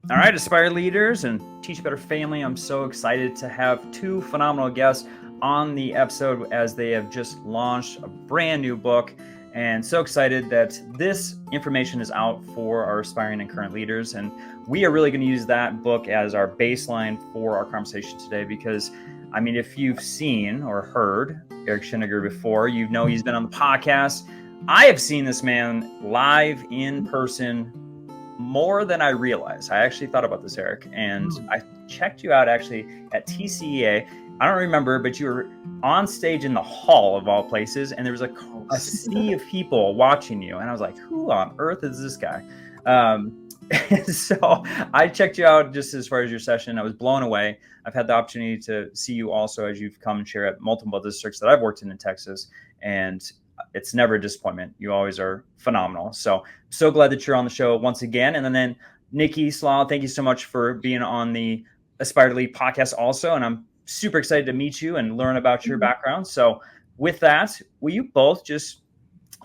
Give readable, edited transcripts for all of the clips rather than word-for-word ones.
All right, Aspire Leaders and Teach Better Family. I'm so excited to have two phenomenal guests on the episode as they have just launched a brand new book. And so excited that this information is out for our aspiring and current leaders. And we are really going to use that book as our baseline for our conversation today because, I mean, if you've seen or heard Eric Sheninger before, you know he's been on the podcast. I have seen this man live in person more than I realized. I actually thought about this, Eric, and I checked you out actually at TCEA. I don't remember, but you were on stage in the hall of all places, and there was a sea of people watching you. And I was like, who on earth is this guy? So I checked you out just as far as your session. I was blown away. I've had the opportunity to see you also as you've come and share at multiple districts that I've worked in Texas. And it's never a disappointment. You always are phenomenal. So glad that you're on the show once again. And then Nicki Slaugh, thank you so much for being on the Aspire to Lead podcast also. And I'm super excited to meet you and learn about your background. So with that, will you both just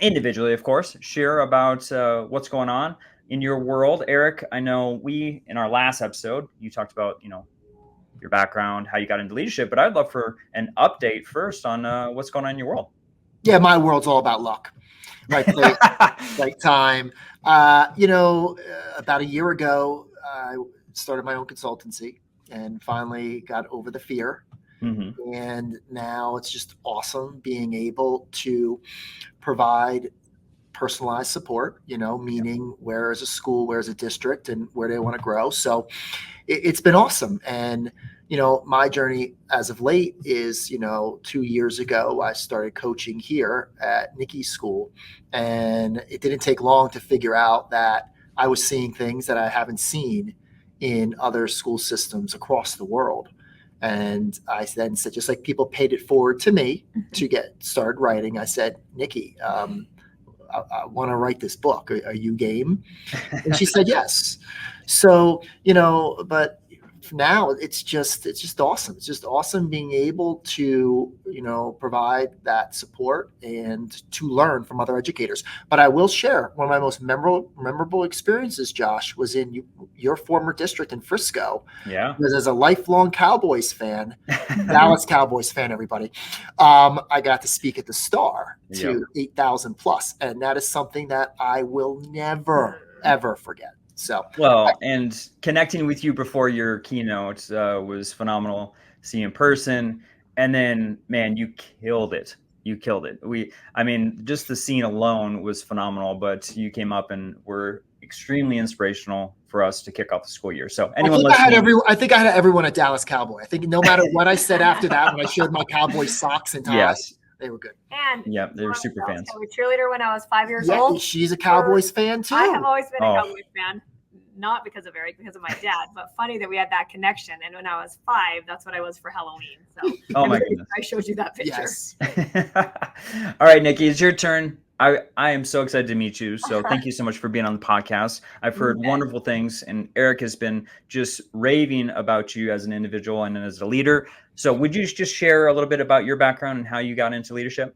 individually, of course, share about what's going on in your world? Eric, I know in our last episode, you talked about, your background, how you got into leadership, but I'd love for an update first on what's going on in your world. Yeah, my world's all about luck. Right place, right time. About a year ago, I started my own consultancy and finally got over the fear. Mm-hmm. And now it's just awesome being able to provide personalized support, meaning where is a school, where's a district, and where they want to grow. So it's been awesome. And my journey as of late is, 2 years ago, I started coaching here at Nicki's school. And it didn't take long to figure out that I was seeing things that I haven't seen in other school systems across the world. And I then said, just like people paid it forward to me to get started writing, I said, Nicki, I want to write this book. Are you game? And she said, yes. So, but now it's just awesome. It's just awesome being able to, provide that support and to learn from other educators. But I will share one of my most memorable experiences, Josh, was in your former district in Frisco. Yeah. Because as a lifelong Cowboys fan, Dallas Cowboys fan, everybody, I got to speak at the Star to 8,000 plus. And that is something that I will never, ever forget. So and connecting with you before your keynote was phenomenal. See you in person, and then man, you killed it. Just the scene alone was phenomenal. But you came up and were extremely inspirational for us to kick off the school year. So I think I had everyone at Dallas Cowboy. I think no matter what I said after that, when I showed my Cowboy socks and ties. Yes. They were good. And they were super fans. I was a cheerleader when I was 5 years old. She's a Cowboys fan too. I have always been a Cowboys fan, not because of Eric, because of my dad. But funny that we had that connection. And when I was 5, that's what I was for Halloween. So my goodness, I showed you that picture. Yes. All right, Nicki, it's your turn. I am so excited to meet you. So thank you so much for being on the podcast. I've heard wonderful things, and Eric has been just raving about you as an individual and as a leader. So would you just share a little bit about your background and how you got into leadership?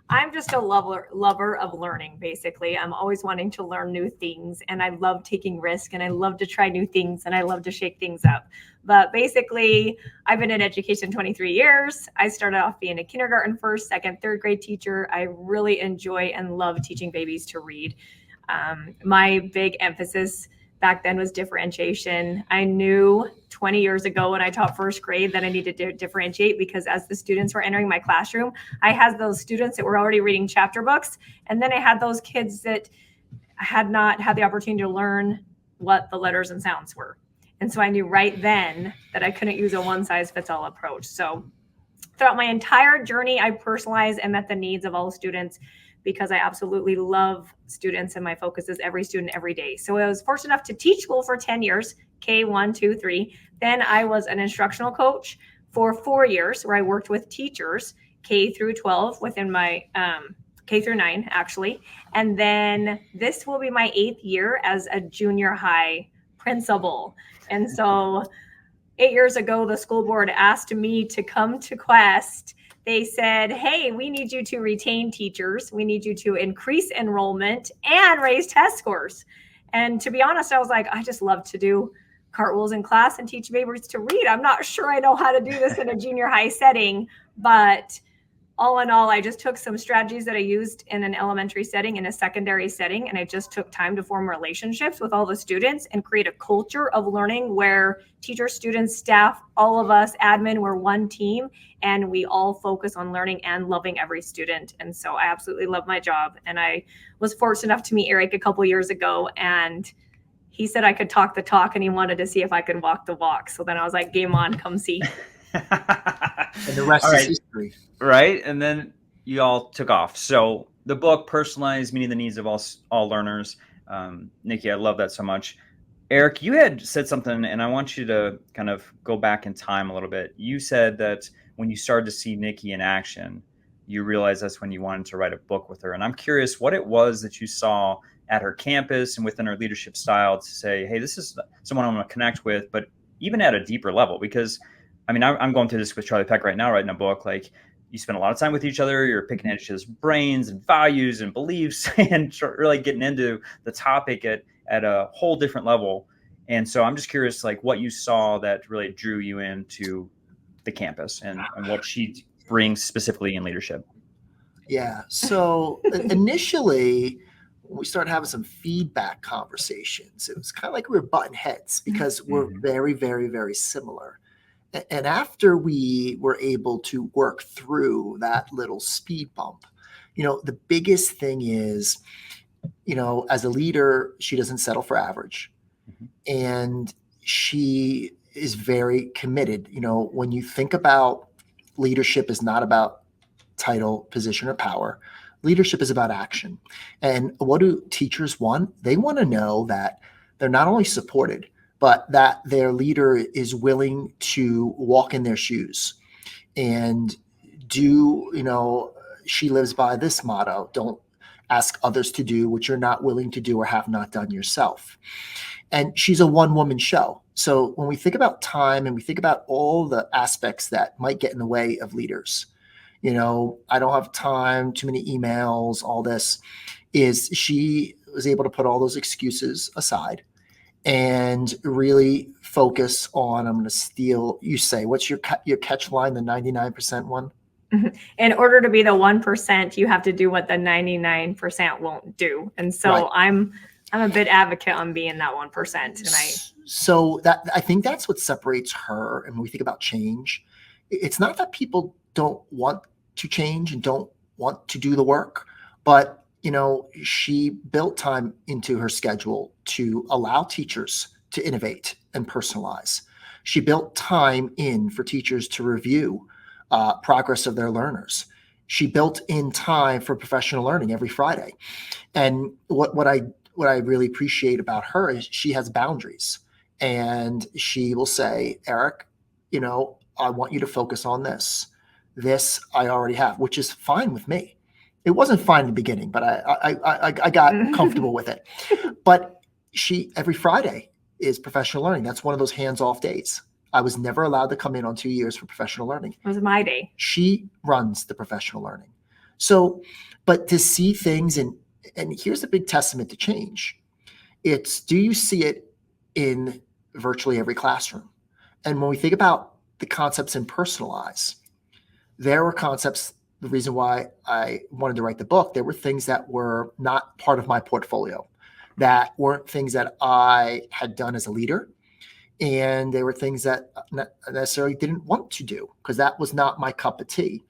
I'm just a lover of learning, basically. I'm always wanting to learn new things, and I love taking risk, and I love to try new things, and I love to shake things up. But basically, I've been in education 23 years. I started off being a kindergarten, first, second, third grade teacher. I really enjoy and love teaching babies to read. My big emphasis back then was differentiation. I knew 20 years ago when I taught first grade that I needed to differentiate, because as the students were entering my classroom, I had those students that were already reading chapter books. And then I had those kids that had not had the opportunity to learn what the letters and sounds were. And so I knew right then that I couldn't use a one-size-fits-all approach. So throughout my entire journey, I personalized and met the needs of all students, because I absolutely love students and my focus is every student every day. So I was fortunate enough to teach school for 10 years, K1, 2, 3. Then I was an instructional coach for 4 years, where I worked with teachers K through 12 within my K through 9, actually. And then this will be my 8th year as a junior high principal. And so 8 years ago, the school board asked me to come to Quest. They said, hey, we need you to retain teachers. We need you to increase enrollment and raise test scores. And to be honest, I was like, I just love to do cartwheels in class and teach babies to read. I'm not sure I know how to do this in a junior high setting, but all in all, I just took some strategies that I used in an elementary setting, in a secondary setting, and I just took time to form relationships with all the students and create a culture of learning where teachers, students, staff, all of us, admin, we're one team, and we all focus on learning and loving every student. And so I absolutely love my job. And I was fortunate enough to meet Eric a couple years ago, and he said I could talk the talk and he wanted to see if I could walk the walk. So then I was like, game on, come see. And the rest is history. Right. And then you all took off. So the book, Personalize, Meeting the Needs of All Learners. Nicki, I love that so much. Eric, you had said something, and I want you to kind of go back in time a little bit. You said that when you started to see Nicki in action, you realized that's when you wanted to write a book with her. And I'm curious what it was that you saw at her campus and within her leadership style to say, hey, this is someone I'm going to connect with, but even at a deeper level. Because, I mean, I'm going through this with Charlie Peck right now, writing a book. Like, you spend a lot of time with each other, you're picking at each other's brains and values and beliefs and really getting into the topic at a whole different level. And so I'm just curious, like, what you saw that really drew you into the campus and what she brings specifically in leadership. Yeah. So initially, when we started having some feedback conversations, it was kind of like we were butting heads because we're very, very, very similar. And after we were able to work through that little speed bump, the biggest thing is, as a leader, she doesn't settle for average. And she is very committed. When you think about leadership is not about title, position, or power. Leadership is about action. And what do teachers want? They want to know that they're not only supported, but that their leader is willing to walk in their shoes and do, she lives by this motto: don't ask others to do what you're not willing to do or have not done yourself. And she's a one-woman show. So when we think about time and we think about all the aspects that might get in the way of leaders, I don't have time, too many emails, all this, is she was able to put all those excuses aside and really focus on, I'm going to steal, you say, what's your catch line, the 99% one? In order to be the 1%, you have to do what the 99% won't do. And so right. I'm a bit advocate on being that 1%. And so I think that's what separates her. And when we think about change, it's not that people don't want to change and don't want to do the work, but she built time into her schedule to allow teachers to innovate and personalize. She built time in for teachers to review progress of their learners. She built in time for professional learning every Friday. And what I really appreciate about her is she has boundaries, and she will say, Eric, I want you to focus on this. This I already have, which is fine with me. It wasn't fine in the beginning, but I got comfortable with it. But every Friday is professional learning. That's one of those hands-off days. I was never allowed to come in on 2 years for professional learning. It was my day. She runs the professional learning. So, but to see things, and here's a big testament to change. It's, do you see it in virtually every classroom? And when we think about the concepts in Personalize, there were concepts, the reason why I wanted to write the book, there were things that were not part of my portfolio, that weren't things that I had done as a leader. And there were things that I necessarily didn't want to do because that was not my cup of tea.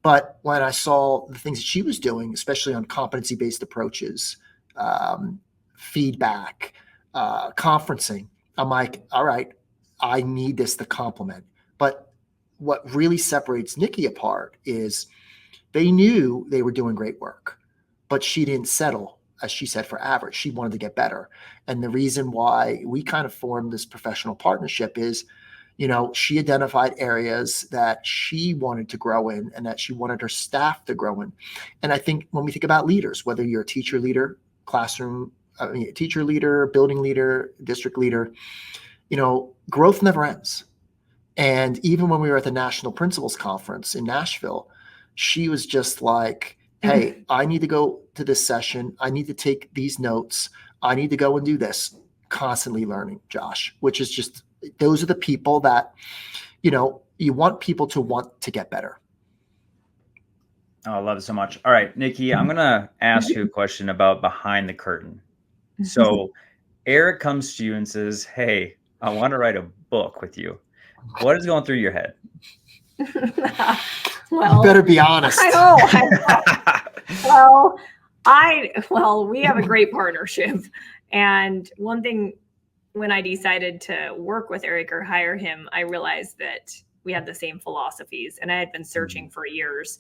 But when I saw the things that she was doing, especially on competency-based approaches, feedback, conferencing, I'm like, all right, I need this to complement. But what really separates Nicki apart is they knew they were doing great work, but she didn't settle, as she said, for average. She wanted to get better. And the reason why we kind of formed this professional partnership is, she identified areas that she wanted to grow in and that she wanted her staff to grow in. And I think when we think about leaders, whether you're a teacher leader, teacher leader, building leader, district leader, growth never ends. And even when we were at the National Principals Conference in Nashville, she was just like, hey, I need to go to this session. I need to take these notes. I need to go and do this. constantly learning, Josh, which is just, those are the people that, you want people to want to get better. Oh, I love it so much. All right, Nicki, I'm going to ask you a question about behind the curtain. So Eric comes to you and says, hey, I want to write a book with you. What is going through your head? Well, you better be honest. I know. Well, we have a great partnership. And one thing, when I decided to work with Eric or hire him, I realized that we had the same philosophies. And I had been searching for years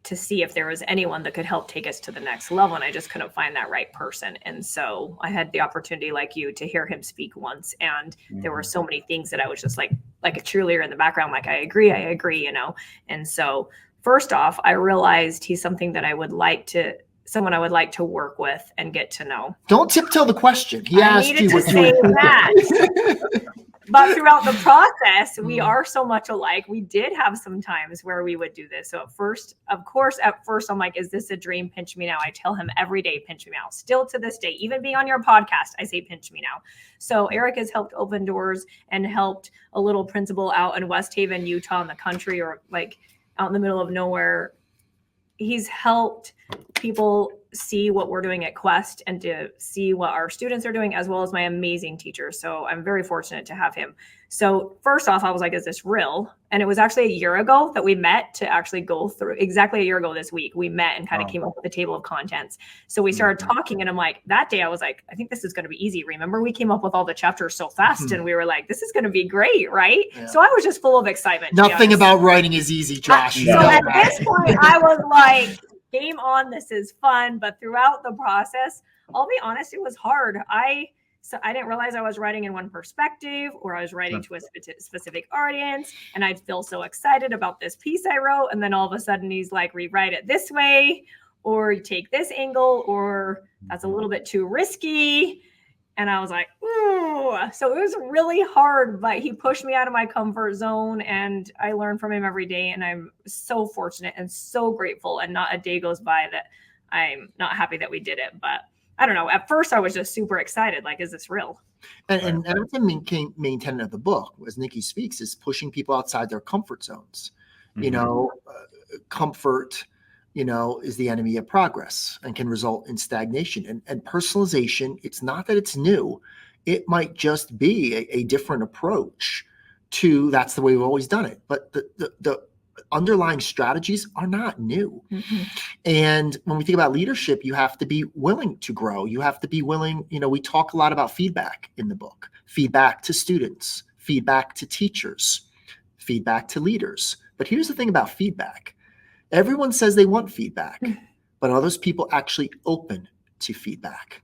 to see if there was anyone that could help take us to the next level. And I just couldn't find that right person. And so I had the opportunity, like you, to hear him speak once. And there were so many things that I was just like a cheerleader in the background, like, I agree, And so first off, I realized he's something that someone I would like to work with and get to know. Don't tiptoe the question. He asked you what you would that. But throughout the process, we are so much alike. We did have some times where we would do this. So at first, I'm like, is this a dream? Pinch me now. I tell him every day, pinch me now. Still to this day, even being on your podcast, I say, pinch me now. So Eric has helped open doors and helped a little principal out in West Haven, Utah, in the country, or like out in the middle of nowhere. He's helped people see what we're doing at Quest and to see what our students are doing, as well as my amazing teachers. So I'm very fortunate to have him. So first off, I was like, is this real? And it was actually a year ago that we met to actually go through, exactly a year ago this week, we met and kind of came up with a table of contents. So we started talking, and I'm like, that day I was like, I think this is going to be easy. Remember, we came up with all the chapters so fast and we were like, this is going to be great, right? Yeah. So I was just full of excitement. Nothing about writing is easy, Josh. So at this point, I was like, game on, this is fun. But throughout the process, I'll be honest, it was hard. I didn't realize I was writing in one perspective, or I was writing to a specific audience, and I'd feel so excited about this piece I wrote. And then all of a sudden he's like, rewrite it this way, or you take this angle, or that's a little bit too risky. And I was like, ooh. So it was really hard, but he pushed me out of my comfort zone, and I learned from him every day. And I'm so fortunate and so grateful. And not a day goes by that I'm not happy that we did it. But I don't know. At first, I was just super excited. Like, is this real? And that's the main tenet of the book, as Nicki speaks, is pushing people outside their comfort zones. Comfort, is the enemy of progress and can result in stagnation. And personalization, it's not that it's new. It might just be a different approach to, that's the way we've always done it. But the underlying strategies are not new. And when we think about leadership, you have to be willing to grow. You have to be willing, we talk a lot about feedback in the book, feedback to students, feedback to teachers, feedback to leaders. But here's the thing about feedback. Everyone says they want feedback, but are those people actually open to feedback?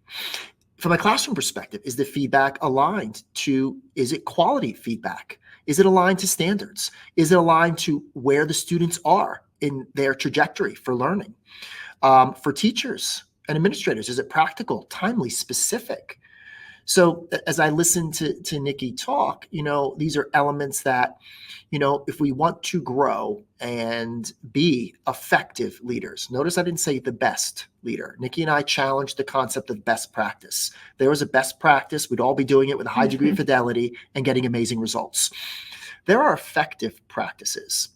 From a classroom perspective, is the feedback aligned to, is it quality feedback? Is it aligned to standards? Is it aligned to where the students are in their trajectory for learning? For teachers and administrators, is it practical, timely, specific? So as I listen to Nicki talk, these are elements that, if we want to grow and be effective leaders, notice I didn't say the best leader. Nicki and I challenged the concept of best practice. There was a best practice. We'd all be doing it with a high degree of fidelity and getting amazing results. There are effective practices.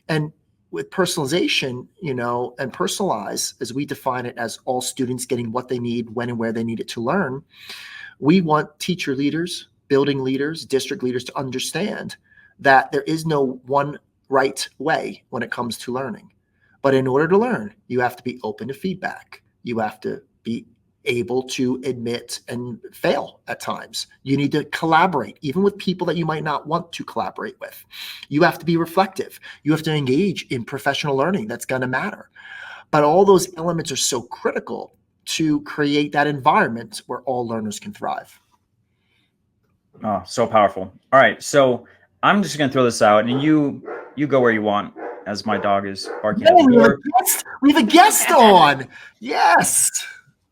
And with personalization, and personalize, as we define it as all students getting what they need, when and where they need it to learn, we want teacher leaders, building leaders, district leaders to understand that there is no one right way when it comes to learning. But in order to learn, you have to be open to feedback. You have to be able to admit and fail at times. You need to collaborate, even with people that you might not want to collaborate with. You have to be reflective. You have to engage in professional learning. That's going to matter. But all those elements are so critical to create that environment where all learners can thrive. Oh, so powerful. All right. So I'm just going to throw this out, and you go where you want, as my dog is barking at the door. We have a guest on. Yes.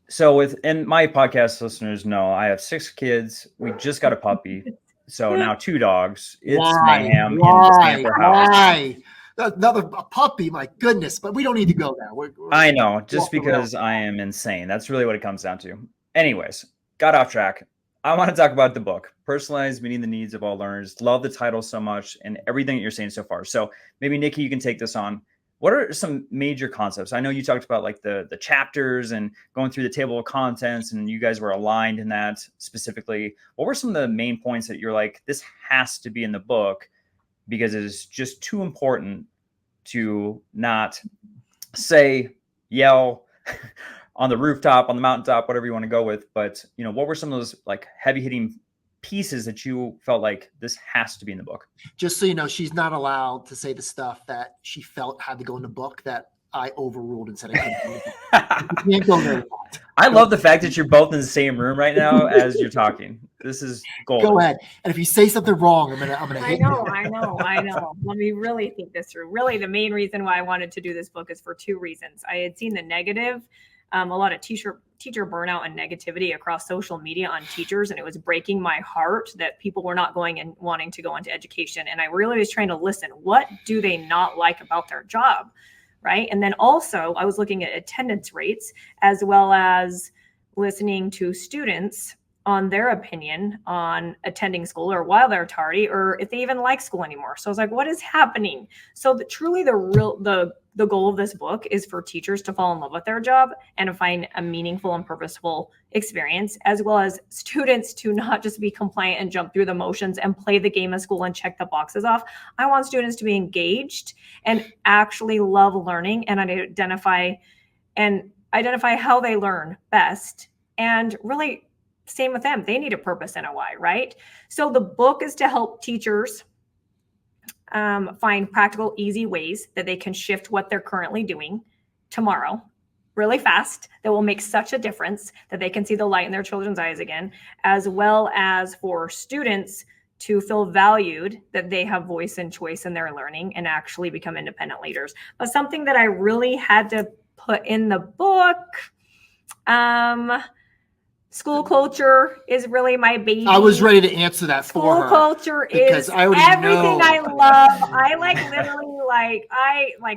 So and my podcast listeners know I have 6 kids. We just got a puppy. So now 2 dogs. It's mayhem in the Stanford house. Why? Another puppy, my goodness. But we don't need to go there. I know, just because I am insane. That's really what it comes down to. Anyways, got off track. I want to talk about the book, Personalize, Meeting the Needs of All Learners. Love the title so much and everything that you're saying so far. So maybe Nicki, you can take this on. What are some major concepts? I know you talked about like the chapters and going through the table of contents, and you guys were aligned in that specifically. What were some of the main points that you're like, this has to be in the book because it is just too important to not say, yell on the rooftop, on the mountaintop, whatever you want to go with. But, what were some of those like heavy hitting pieces that you felt like this has to be in the book? Just so you know, she's not allowed to say the stuff that she felt had to go in the book that I overruled and said I couldn't. You can't go there. I love the fact that you're both in the same room right now as you're talking. This is gold. Go ahead. And if you say something wrong, I'm gonna hit you. I know. Let me really think this through. Really, the main reason why I wanted to do this book is for two reasons. I had seen the negative, a lot of teacher burnout and negativity across social media on teachers, and it was breaking my heart that people were not going and wanting to go into education. And I really was trying to listen. What do they not like about their job? Right. And then also I was looking at attendance rates as well as listening to students on their opinion on attending school or why they're tardy or if they even like school anymore. So I was like, what is happening? So truly the goal of this book is for teachers to fall in love with their job and to find a meaningful and purposeful experience, as well as students to not just be compliant and jump through the motions and play the game of school and check the boxes off. I want students to be engaged and actually love learning and identify how they learn best. And really, same with them. They need a purpose and a why, right? So the book is to help teachers find practical, easy ways that they can shift what they're currently doing tomorrow really fast that will make such a difference that they can see the light in their children's eyes again, as well as for students to feel valued, that they have voice and choice in their learning and actually become independent leaders. But something that I really had to put in the book, school culture is really my baby. I was ready to answer that for her. School culture is everything I love. I literally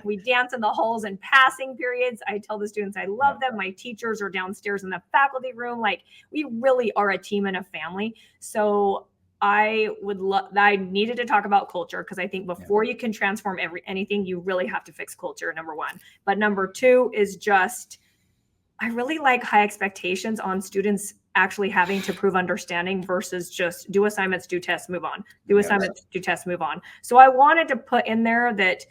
we dance in the halls and passing periods. I tell the students I love them. My teachers are downstairs in the faculty room. Like, we really are a team and a family. So I needed to talk about culture because I think before you can transform anything, you really have to fix culture, number one. But number two is just, I really like high expectations on students actually having to prove understanding versus just do assignments, do tests, move on. Do assignments, do tests, move on. So I wanted to put in there that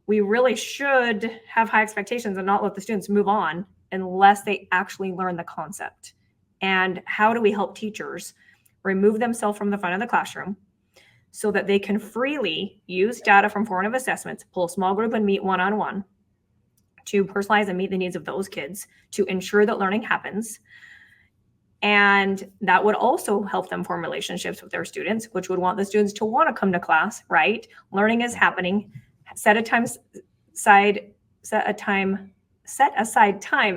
we really should have high expectations and not let the students move on unless they actually learn the concept. And how do we help teachers remove themselves from the front of the classroom so that they can freely use data from formative assessments, pull a small group and meet one-on-one to personalize and meet the needs of those kids to ensure that learning happens. And that would also help them form relationships with their students, which would want the students to want to come to class, right? Learning is happening. Set aside time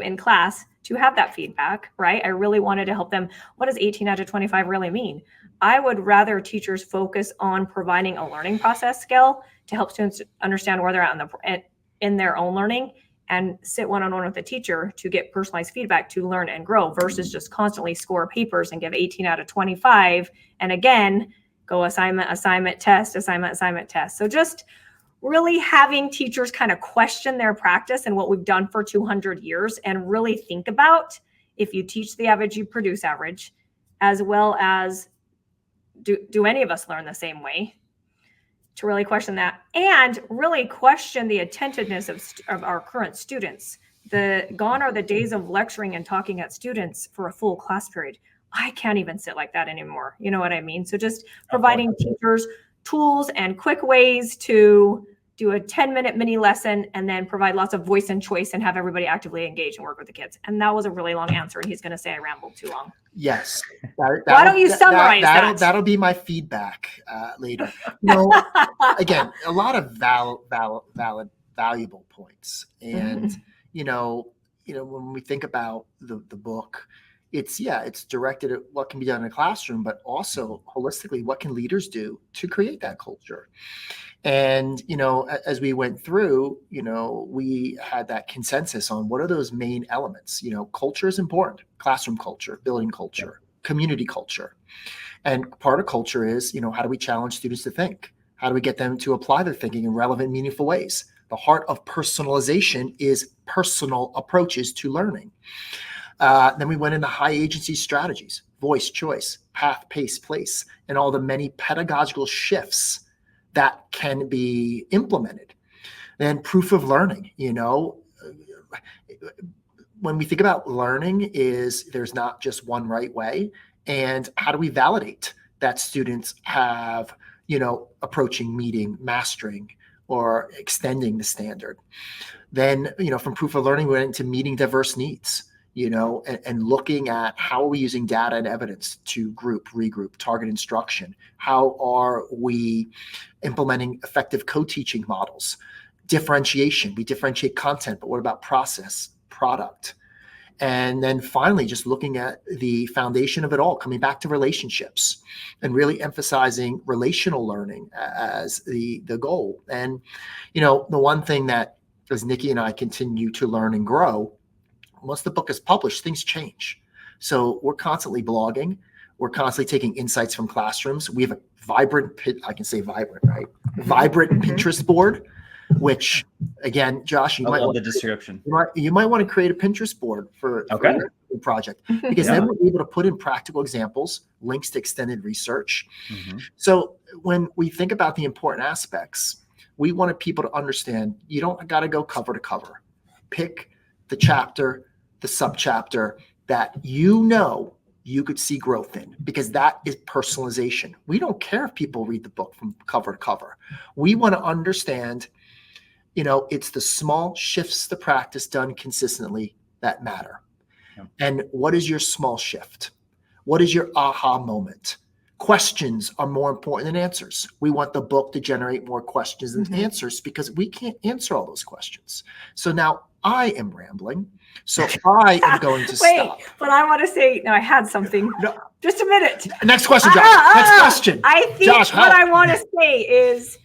in class to have that feedback, right? I really wanted to help them. What does 18 out of 25 really mean? I would rather teachers focus on providing a learning process scale to help students understand where they're at in their own learning, and sit one-on-one with the teacher to get personalized feedback to learn and grow versus just constantly score papers and give 18 out of 25. And again, go assignment, test. So just really having teachers kind of question their practice and what we've done for 200 years and really think about, if you teach the average, you produce average, as well as do any of us learn the same way? To really question that and really question the attentiveness of our current students. Gone are the days of lecturing and talking at students for a full class period. I can't even sit like that anymore. You know what I mean? So just providing teachers tools and quick ways to do a 10-minute mini lesson and then provide lots of voice and choice and have everybody actively engage and work with the kids. And that was a really long answer. And he's going to say I rambled too long. Yes. Why don't you summarize that? That'll be my feedback later. Again, a lot of valuable points. And, when we think about the book, it's directed at what can be done in a classroom, but also holistically, what can leaders do to create that culture? And, as we went through, we had that consensus on what are those main elements. Culture is important: classroom culture, building culture, community culture. And part of culture is, how do we challenge students to think? How do we get them to apply their thinking in relevant, meaningful ways? The heart of personalization is personal approaches to learning. Then we went into high agency strategies: voice, choice, path, pace, place, and all the many pedagogical shifts that can be implemented. Then proof of learning, when we think about learning, there's not just one right way. And how do we validate that students have, approaching, meeting, mastering, or extending the standard? Then, from proof of learning, we went into meeting diverse needs, and looking at how are we using data and evidence to group, regroup, target instruction? How are we implementing effective co-teaching models? Differentiation, we differentiate content, but what about process, product? And then finally, just looking at the foundation of it all, coming back to relationships and really emphasizing relational learning as the goal. And, the one thing that, as Nicki and I continue to learn and grow, once the book is published, things change. So we're constantly blogging. We're constantly taking insights from classrooms. We have a vibrant, I can say vibrant, right? Vibrant Pinterest board, which, again, Josh, you might love want the description. You might want to create a Pinterest board for your project, because then we're able to put in practical examples, links to extended research. So when we think about the important aspects, we wanted people to understand you don't got to go cover to cover. Pick the chapter, the subchapter that you could see growth in, because that is personalization. We don't care if people read the book from cover to cover. We want to understand, it's the small shifts to practice done consistently that matter. And what is your small shift? What is your aha moment? Questions are more important than answers. We want the book to generate more questions than answers, because we can't answer all those questions. So now I am rambling. So I am going to stop. But I want to say, no, I had something. No. Just a minute. Next question, Josh. Next question. I think Josh, what I want to say is,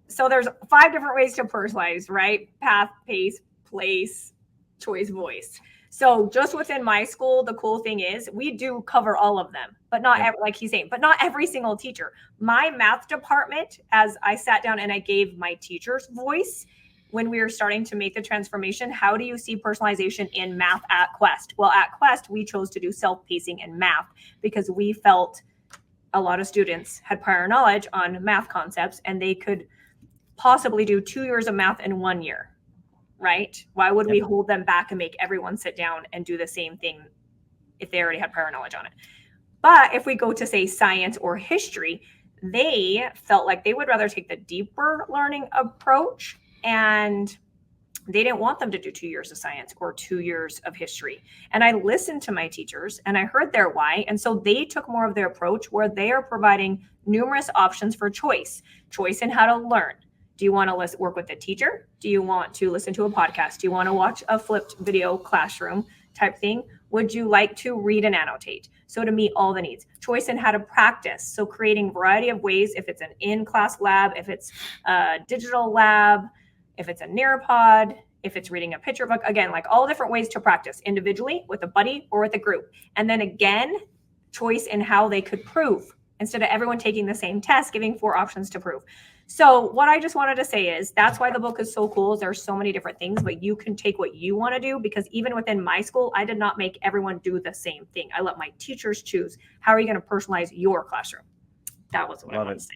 so there's 5 different ways to personalize, right? Path, pace, place, choice, voice. So just within my school, the cool thing is we do cover all of them, but not like he's saying, but not every single teacher. My math department, as I sat down and I gave my teachers voice when we were starting to make the transformation, how do you see personalization in math at Quest? Well, at Quest, we chose to do self-pacing and math because we felt a lot of students had prior knowledge on math concepts and they could possibly do 2 years of math in 1 year. Right? Why would we hold them back and make everyone sit down and do the same thing if they already had prior knowledge on it? But if we go to, say, science or history, they felt like they would rather take the deeper learning approach, and they didn't want them to do 2 years of science or 2 years of history. And I listened to my teachers and I heard their why. And so they took more of their approach where they are providing numerous options for choice in how to learn. Do you want to work with a teacher? Do you want to listen to a podcast? Do you want to watch a flipped video classroom type thing? Would you like to read and annotate? So to meet all the needs. Choice in how to practice. So creating a variety of ways, if it's an in-class lab, if it's a digital lab, if it's a Nearpod, if it's reading a picture book, again, like all different ways to practice individually, with a buddy, or with a group. And then again, choice in how they could prove. Instead of everyone taking the same test, giving 4 options to prove. So what I just wanted to say is that's why the book is so cool. There's so many different things, but you can take what you want to do, because even within my school, I did not make everyone do the same thing. I let my teachers choose. How are you going to personalize your classroom? That was what I wanted to say.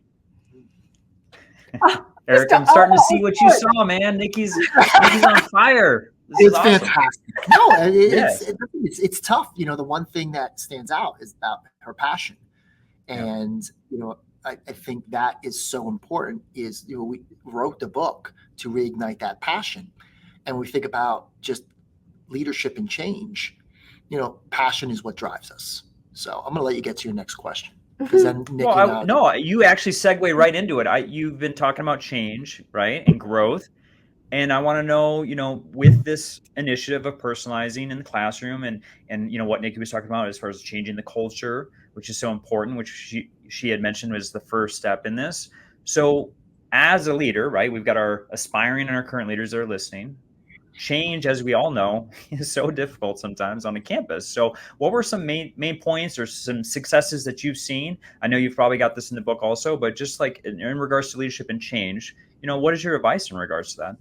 Eric, I'm starting to see what you saw, man. Nicki's on fire. It's awesome. Fantastic. No, it's tough. The one thing that stands out is about her passion. And, I think that is so important is, we wrote the book to reignite that passion. And we think about just leadership and change, passion is what drives us. So I'm going to let you get to your next question. Because then Nicki no, you actually segue right into it. You've been talking about change, right? And growth. And I want to know, with this initiative of personalizing in the classroom and what Nicki was talking about as far as changing the culture, which is so important, which she had mentioned was the first step in this. So as a leader, right, we've got our aspiring and our current leaders that are listening. Change, as we all know, is so difficult sometimes on a campus. So what were some main points or some successes that you've seen? I know you've probably got this in the book also, but just like in regards to leadership and change, what is your advice in regards to that?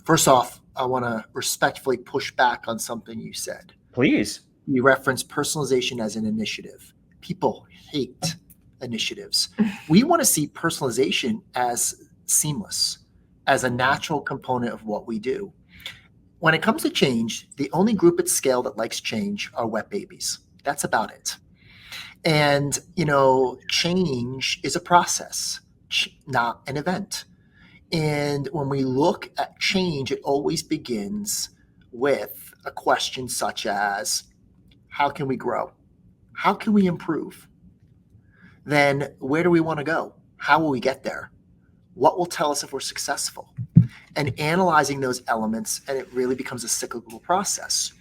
First off, I want to respectfully push back on something you said. Please. You referenced personalization as an initiative. People hate initiatives. We want to see personalization as seamless, as a natural component of what we do. When it comes to change, the only group at scale that likes change are wet babies. That's about it. And, change is a process, not an event. And when we look at change, it always begins with a question such as, how can we grow? How can we improve? Then where do we want to go? How will we get there? What will tell us if we're successful? And analyzing those elements, and it really becomes a cyclical process.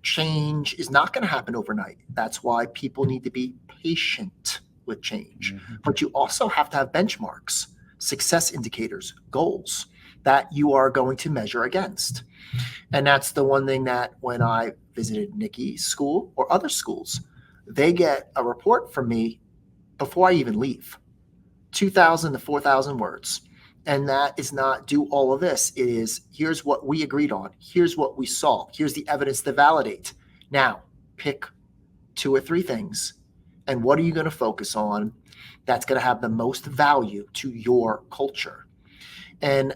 Change is not going to happen overnight. That's why people need to be patient with change. Mm-hmm. But you also have to have benchmarks, success indicators, goals that you are going to measure against. And that's the one thing that when I visited Nicki's school or other schools, they get a report from me before I even leave, 2,000 to 4,000 words. And that is not do all of this. It is, here's what we agreed on. Here's what we saw. Here's the evidence to validate. Now, pick 2 or 3 things. And what are you going to focus on that's going to have the most value to your culture? And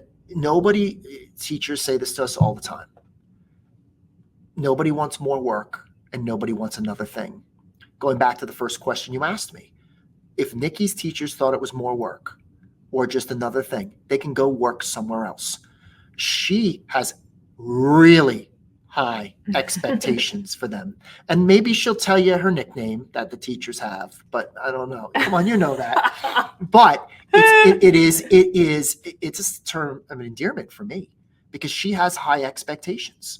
teachers say this to us all the time. Nobody wants more work and nobody wants another thing. Going back to the first question you asked me, if Nicki's teachers thought it was more work or just another thing, they can go work somewhere else. She has really high expectations for them. And maybe she'll tell you her nickname that the teachers have, but I don't know. Come on, you know that. But it's a term of endearment for me because she has high expectations.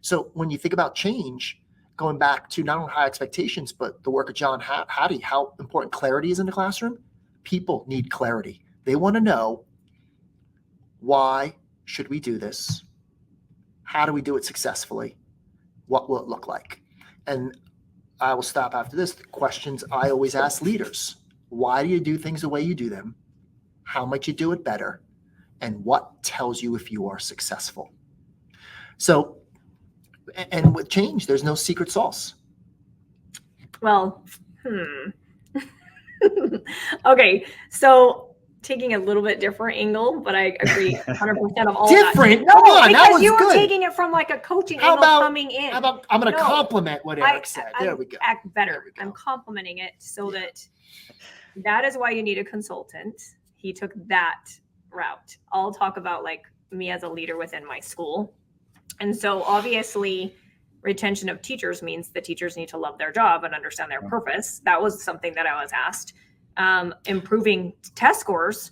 So when you think about change, going back to not only high expectations, but the work of John Hattie, how important clarity is in the classroom. People need clarity. They want to know, why should we do this? How do we do it successfully? What will it look like? And I will stop after this. The questions I always ask leaders: why do you do things the way you do them? How might you do it better? And what tells you if you are successful? So, and with change, there's no secret sauce. Well, okay. So taking a little bit different angle, but I agree 100% of all different. That. Come on, because that was you were good. Taking it from like a coaching angle coming in. I'm going to compliment what Eric said. There we go. Act better. I'm complimenting it so that is why you need a consultant. He took that route. I'll talk about like me as a leader within my school. And so obviously retention of teachers means the teachers need to love their job and understand their purpose. That was something that I was asked. Improving test scores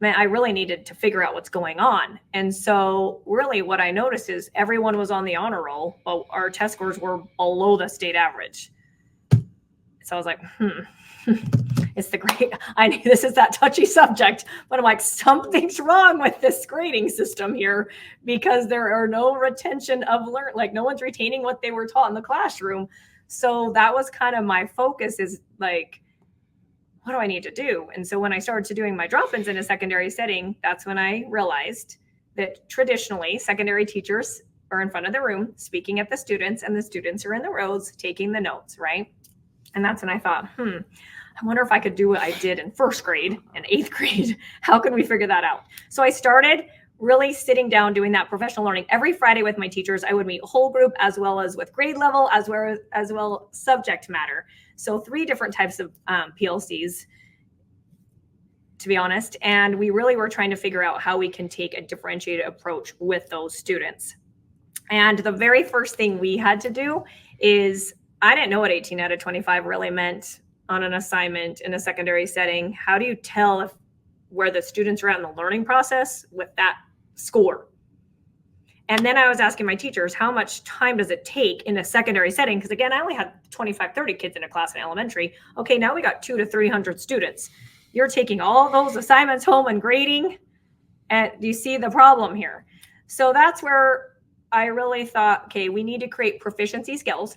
meant I really needed to figure out what's going on. And so really what I noticed is everyone was on the honor roll, but our test scores were below the state average. So I was like, it's the great, I knew this is that touchy subject, but I'm like, something's wrong with this grading system here because there are no retention of like no one's retaining what they were taught in the classroom. So that was kind of my focus, is like, what do I need to do? And so when I started doing my drop-ins in a secondary setting, that's when I realized that traditionally secondary teachers are in front of the room speaking at the students, and the students are in the rows taking the notes, right? And that's when I thought, I wonder if I could do what I did in first grade and 8th grade. How can we figure that out? So I started really sitting down, doing that professional learning every Friday with my teachers. I would meet whole group as well as with grade level, as well subject matter. So 3 different types of PLCs, to be honest. And we really were trying to figure out how we can take a differentiated approach with those students. And the very first thing we had to do is, I didn't know what 18 out of 25 really meant on an assignment in a secondary setting. How do you tell where the students are at in the learning process with that score? And then I was asking my teachers, how much time does it take in a secondary setting? Because again, I only had 25, 30 kids in a class in elementary. Okay, now we got 200 to 300 students. You're taking all those assignments home and grading. And do you see the problem here? So that's where I really thought, okay, we need to create proficiency skills.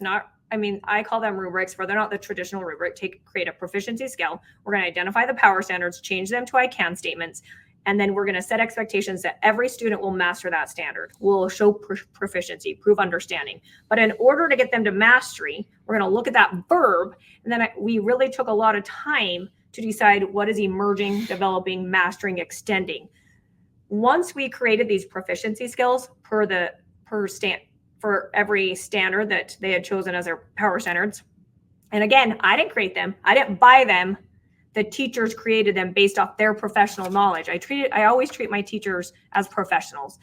I call them rubrics, but they're not the traditional rubric. Create a proficiency scale. We're going to identify the power standards, change them to I can statements. And then we're going to set expectations that every student will master that standard. We'll show proficiency, prove understanding. But in order to get them to mastery, we're going to look at that verb. And then we really took a lot of time to decide what is emerging, developing, mastering, extending. Once we created these proficiency skills for every standard that they had chosen as their power standards. And again, I didn't create them. I didn't buy them. The teachers created them based off their professional knowledge. I always treat my teachers as professionals.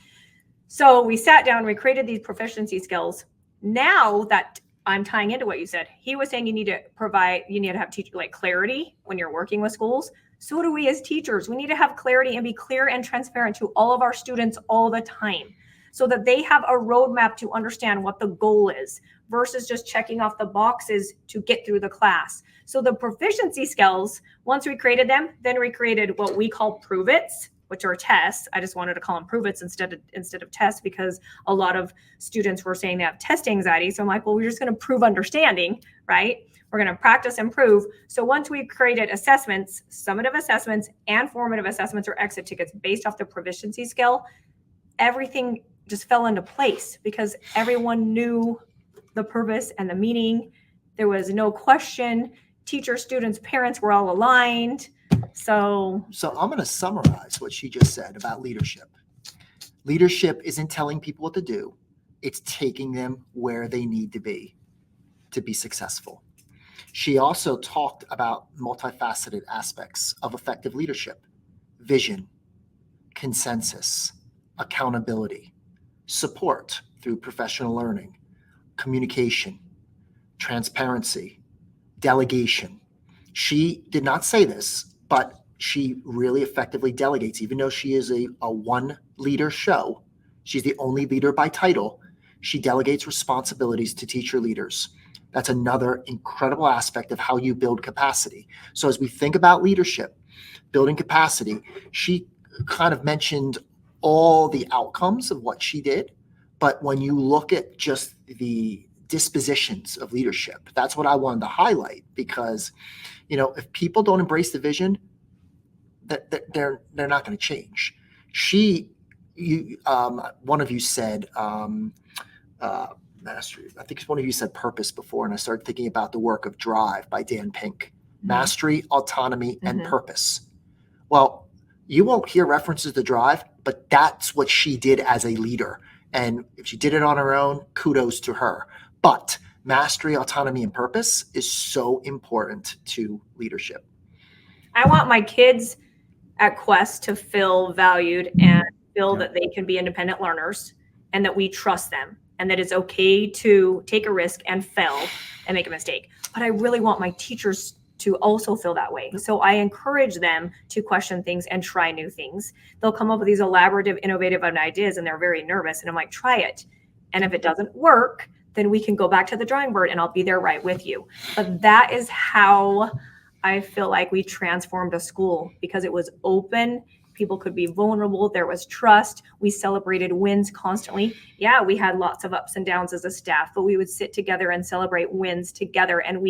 So we sat down, we created these proficiency skills. Now that I'm tying into what you said, he was saying you need to have teacher clarity when you're working with schools. So do we as teachers. We need to have clarity and be clear and transparent to all of our students all the time, so that they have a roadmap to understand what the goal is versus just checking off the boxes to get through the class. So the proficiency skills, once we created them, then we created what we call prove-its, which are tests. I just wanted to call them prove-its instead of tests, because a lot of students were saying they have test anxiety. So I'm like, well, we're just going to prove understanding, right? We're going to practice and prove. So once we created assessments, summative assessments and formative assessments or exit tickets based off the proficiency skill, everything just fell into place because everyone knew the purpose and the meaning. There was no question. Teachers, students, parents were all aligned. So I'm going to summarize what she just said about leadership. Leadership isn't telling people what to do. It's taking them where they need to be successful. She also talked about multifaceted aspects of effective leadership: vision, consensus, accountability, support through professional learning, communication, transparency, delegation. She did not say this, but she really effectively delegates. Even though she is a one leader show, she's the only leader by title. She delegates responsibilities to teacher leaders. That's another incredible aspect of how you build capacity. So as we think about leadership, building capacity, she kind of mentioned all the outcomes of what she did. But when you look at just the dispositions of leadership, that's what I wanted to highlight, because, if people don't embrace the vision, they're not going to change. One of you said, mastery. I think one of you said purpose before, and I started thinking about the work of Drive by Dan Pink. Mastery, autonomy, and purpose. Well, you won't hear references to Drive, but that's what she did as a leader. And if she did it on her own, kudos to her. But mastery, autonomy, and purpose is so important to leadership. I want my kids at Quest to feel valued and feel that they can be independent learners, and that we trust them, and that it's okay to take a risk and fail and make a mistake. But I really want my teachers to also feel that way. So I encourage them to question things and try new things. They'll come up with these elaborative, innovative ideas, and they're very nervous. And I'm like, try it. And if it doesn't work, then we can go back to the drawing board and I'll be there right with you. But that is how I feel like we transformed a school, because it was open. People could be vulnerable. There was trust. We celebrated wins constantly. Yeah, we had lots of ups and downs as a staff, but we would sit together and celebrate wins together. And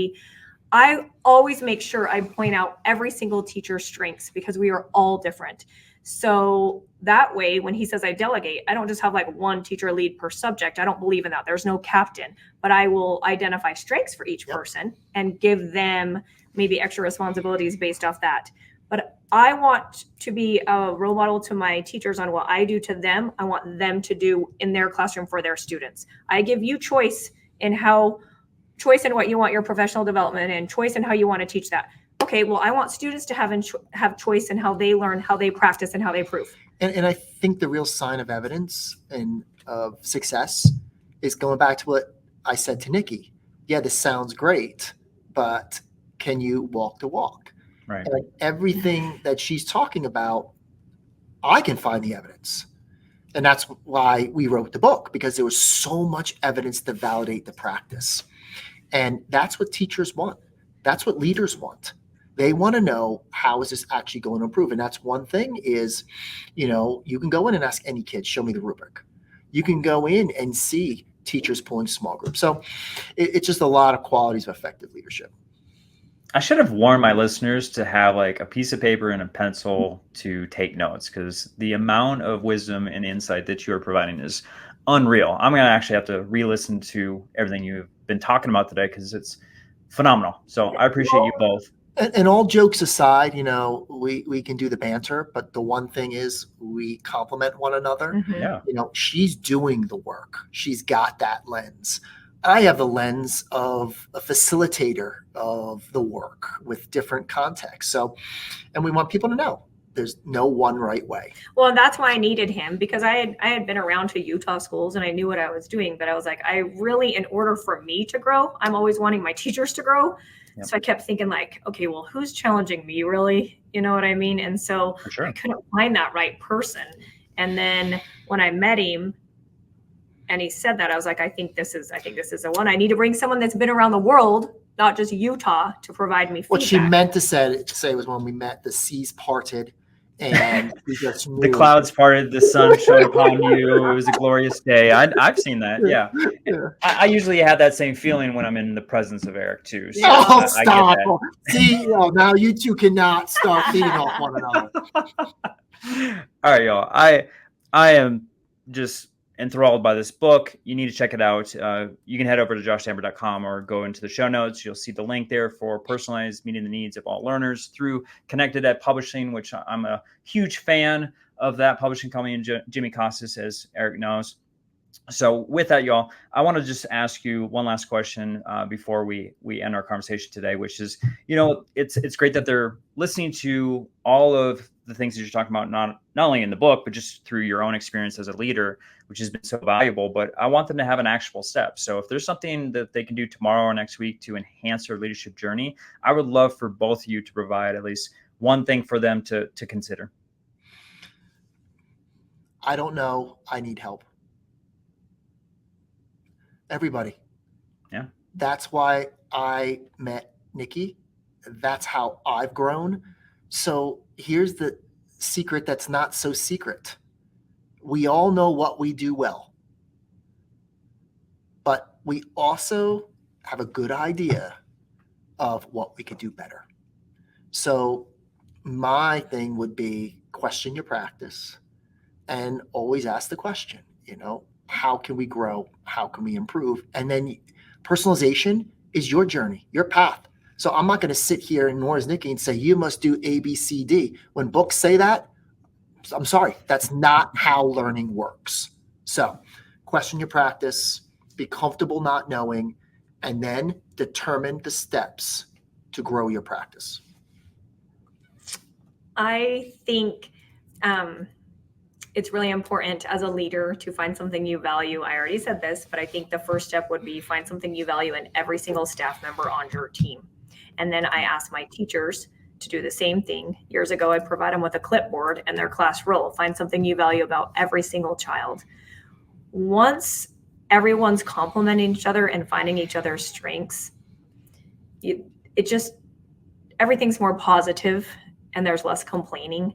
I always make sure I point out every single teacher's strengths, because we are all different. So that way, when he says I delegate, I don't just have like one teacher lead per subject. I don't believe in that. There's no captain, but I will identify strengths for each person and give them maybe extra responsibilities based off that. But I want to be a role model to my teachers on what I do to them. I want them to do in their classroom for their students. I give you choice in what you want your professional development and choice in how you want to teach that. Okay, well, I want students to have choice in how they learn, how they practice, and how they prove. And I think the real sign of evidence and of success is going back to what I said to Nicki. Yeah, this sounds great, but can you walk the walk? Right. And everything that she's talking about, I can find the evidence. And that's why we wrote the book, because there was so much evidence to validate the practice. And that's what teachers want. That's what leaders want. They want to know, how is this actually going to improve? And that's one thing is, you can go in and ask any kid, show me the rubric. You can go in and see teachers pulling small groups. So it's just a lot of qualities of effective leadership. I should have warned my listeners to have like a piece of paper and a pencil to take notes, because the amount of wisdom and insight that you are providing is unreal. I'm going to actually have to re-listen to everything you've been talking about today, because it's phenomenal. So I appreciate you both. And all jokes aside, we can do the banter, but the one thing is we complement one another. Mm-hmm. Yeah. She's doing the work. She's got that lens. I have the lens of a facilitator of the work with different contexts. So, and we want people to know there's no one right way. Well, that's why I needed him, because I had been around to Utah schools and I knew what I was doing, but I was like, I really, in order for me to grow, I'm always wanting my teachers to grow. Yep. So I kept thinking like, okay, well, who's challenging me really? You know what I mean? And so sure. I couldn't find that right person. And then when I met him and he said that, I was like, I think this is the one. I need to bring someone that's been around the world, not just Utah, to provide me feedback. What she meant to say was, when we met, the seas parted and we just the clouds parted, the sun shone upon you. It was a glorious day. I've seen that. Yeah. I usually have that same feeling when I'm in the presence of Eric too. So stop. See, now you two cannot start feeding off one another. All right, y'all. I am just enthralled by this book. You need to check it out. You can head over to joshtamber.com or go into the show notes. You'll see the link there for Personalize, meeting the needs of all learners through Connected Ed Publishing, which I'm a huge fan of that publishing company, and Jimmy Costas, as Eric knows. So with that, y'all, I want to just ask you one last question before we end our conversation today, which is, it's great that they're listening to all of the things that you're talking about, not only in the book, but just through your own experience as a leader, which has been so valuable. But I want them to have an actual step. So if there's something that they can do tomorrow or next week to enhance their leadership journey, I would love for both of you to provide at least one thing for them to consider. I don't know. I need help. Everybody. Yeah. That's why I met Nicki. That's how I've grown. So here's the secret that's not so secret. We all know what we do well, but we also have a good idea of what we could do better. So my thing would be, question your practice and always ask the question, how can we grow? How can we improve? And then personalization is your journey, your path. So I'm not going to sit here, nor is Nicki, and say, you must do A, B, C, D. When books say that, I'm sorry, that's not how learning works. So question your practice, be comfortable not knowing, and then determine the steps to grow your practice. I think it's really important as a leader to find something you value. I already said this, but I think the first step would be find something you value in every single staff member on your team. And then I ask my teachers to do the same thing. Years ago, I'd provide them with a clipboard and their class role. Find something you value about every single child. Once everyone's complimenting each other and finding each other's strengths, everything's more positive and there's less complaining.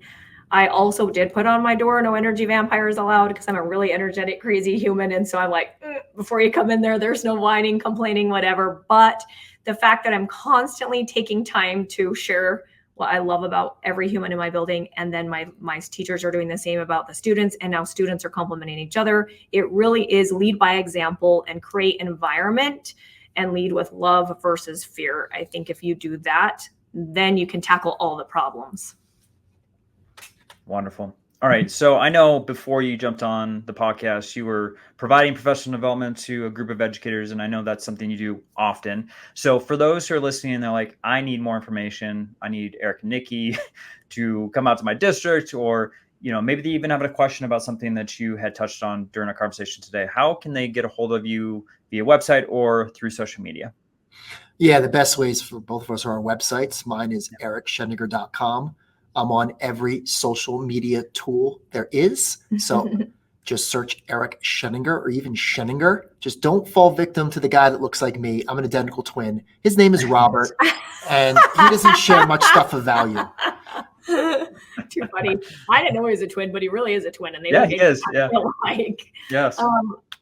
I also did put on my door, no energy vampires allowed, because I'm a really energetic, crazy human. And so I'm like, before you come in there, there's no whining, complaining, whatever. But the fact that I'm constantly taking time to share what I love about every human in my building, and then my teachers are doing the same about the students, and now students are complimenting each other. It really is lead by example and create an environment and lead with love versus fear. I think if you do that, then you can tackle all the problems. Wonderful. All right. So I know before you jumped on the podcast, you were providing professional development to a group of educators, and I know that's something you do often. So for those who are listening and they're like, I need more information, I need Eric and Nicki to come out to my district, or maybe they even have a question about something that you had touched on during our conversation today, how can they get a hold of you via website or through social media? Yeah, the best ways for both of us are our websites. Mine is ericsheninger.com. I'm on every social media tool there is. So just search Eric Sheninger or even Sheninger. Just don't fall victim to the guy that looks like me. I'm an identical twin. His name is Robert, and he doesn't share much stuff of value. Too funny. I didn't know he was a twin, but he really is a twin, and they Yeah, look he is. Yeah. alike. Yes.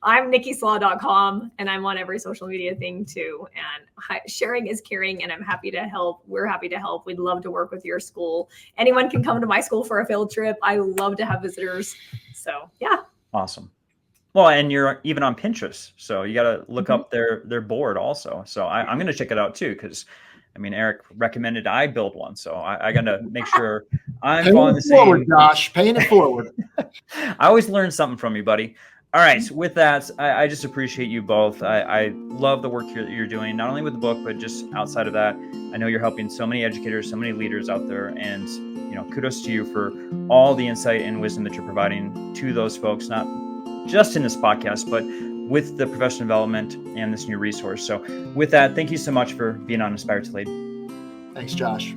I'm NickiSlaugh.com, and I'm on every social media thing too. And sharing is caring, and I'm happy to help. We're happy to help. We'd love to work with your school. Anyone can come to my school for a field trip. I love to have visitors. So yeah. Awesome. Well, and you're even on Pinterest, so you got to look up their board also. So I'm going to check it out too, because I mean, Eric recommended I build one, so I got to make sure I'm following the same. Josh, paying it forward. I always learn something from you, buddy. All right, so with that, I just appreciate you both. I love the work you're doing, not only with the book, but just outside of that. I know you're helping so many educators, so many leaders out there, and kudos to you for all the insight and wisdom that you're providing to those folks, not just in this podcast, but with the professional development and this new resource. So with that, thank you so much for being on Inspire to Lead. Thanks, Josh.